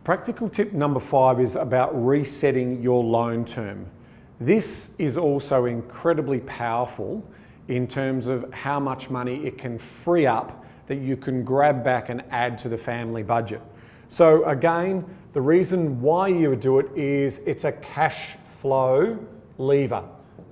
Practical tip number 5 is about resetting your loan term. This is also incredibly powerful in terms of how much money it can free up that you can grab back and add to the family budget. So again, the reason why you would do it is it's a cash flow lever.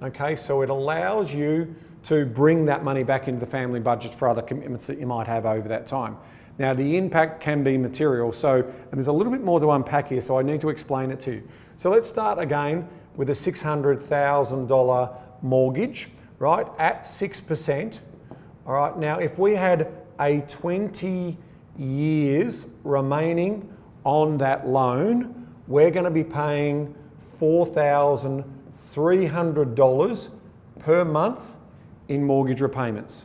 Okay, so it allows you to bring that money back into the family budget for other commitments that you might have over that time. Now the impact can be material, and there's a little bit more to unpack here, so I need to explain it to you. So let's start again with a $600,000 mortgage, right, at 6%. All right, now if we had a 20 years remaining on that loan, we're going to be paying $4,300 per month in mortgage repayments.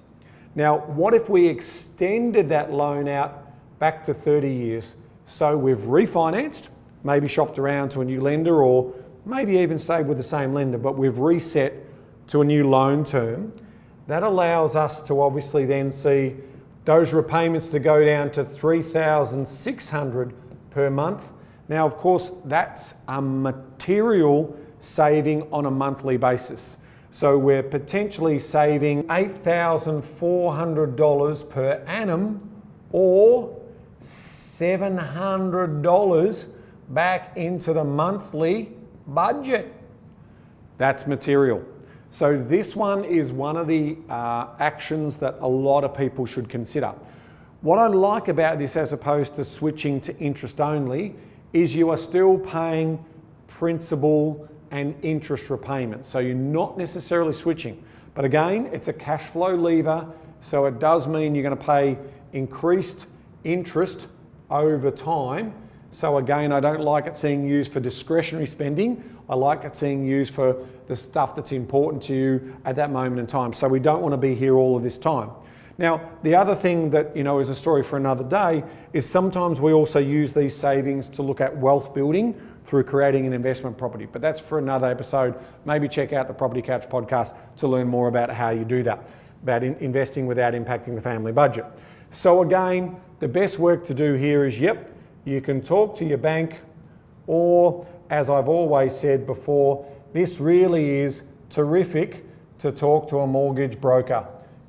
Now, what if we extended that loan out back to 30 years? So we've refinanced, maybe shopped around to a new lender, or maybe even stayed with the same lender, but we've reset to a new loan term. That allows us to obviously then see those repayments to go down to $3,600 per month. Now, of course, that's a material saving on a monthly basis. So we're potentially saving $8,400 per annum, or $700 back into the monthly budget. That's material. So this one is one of the actions that a lot of people should consider. What I like about this, as opposed to switching to interest only, is you are still paying principal and interest repayments. So you're not necessarily switching. But again, it's a cash flow lever, so it does mean you're going to pay increased interest over time. So again, I don't like it being used for discretionary spending. I like it being used for the stuff that's important to you at that moment in time. So we don't want to be here all of this time. Now, the other thing that, is a story for another day is sometimes we also use these savings to look at wealth building through creating an investment property. But that's for another episode. Maybe check out the Property Couch podcast to learn more about how you do that, about investing without impacting the family budget. So again, the best work to do here is, you can talk to your bank, or as I've always said before, this really is terrific to talk to a mortgage broker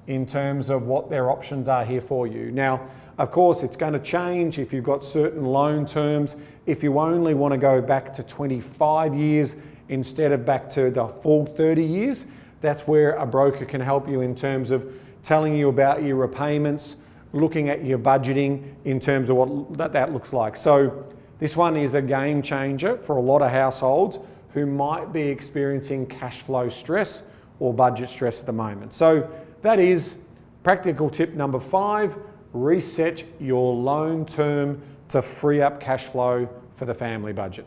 in terms of what their options are here for you. Now, of course, it's going to change if you've got certain loan terms. If you only want to go back to 25 years instead of back to the full 30 years, that's where a broker can help you in terms of telling you about your repayments, looking at your budgeting in terms of what that looks like. So this one is a game changer for a lot of households who might be experiencing cash flow stress or budget stress at the moment. So that is practical tip number 5, reset your loan term to free up cash flow for the family budget.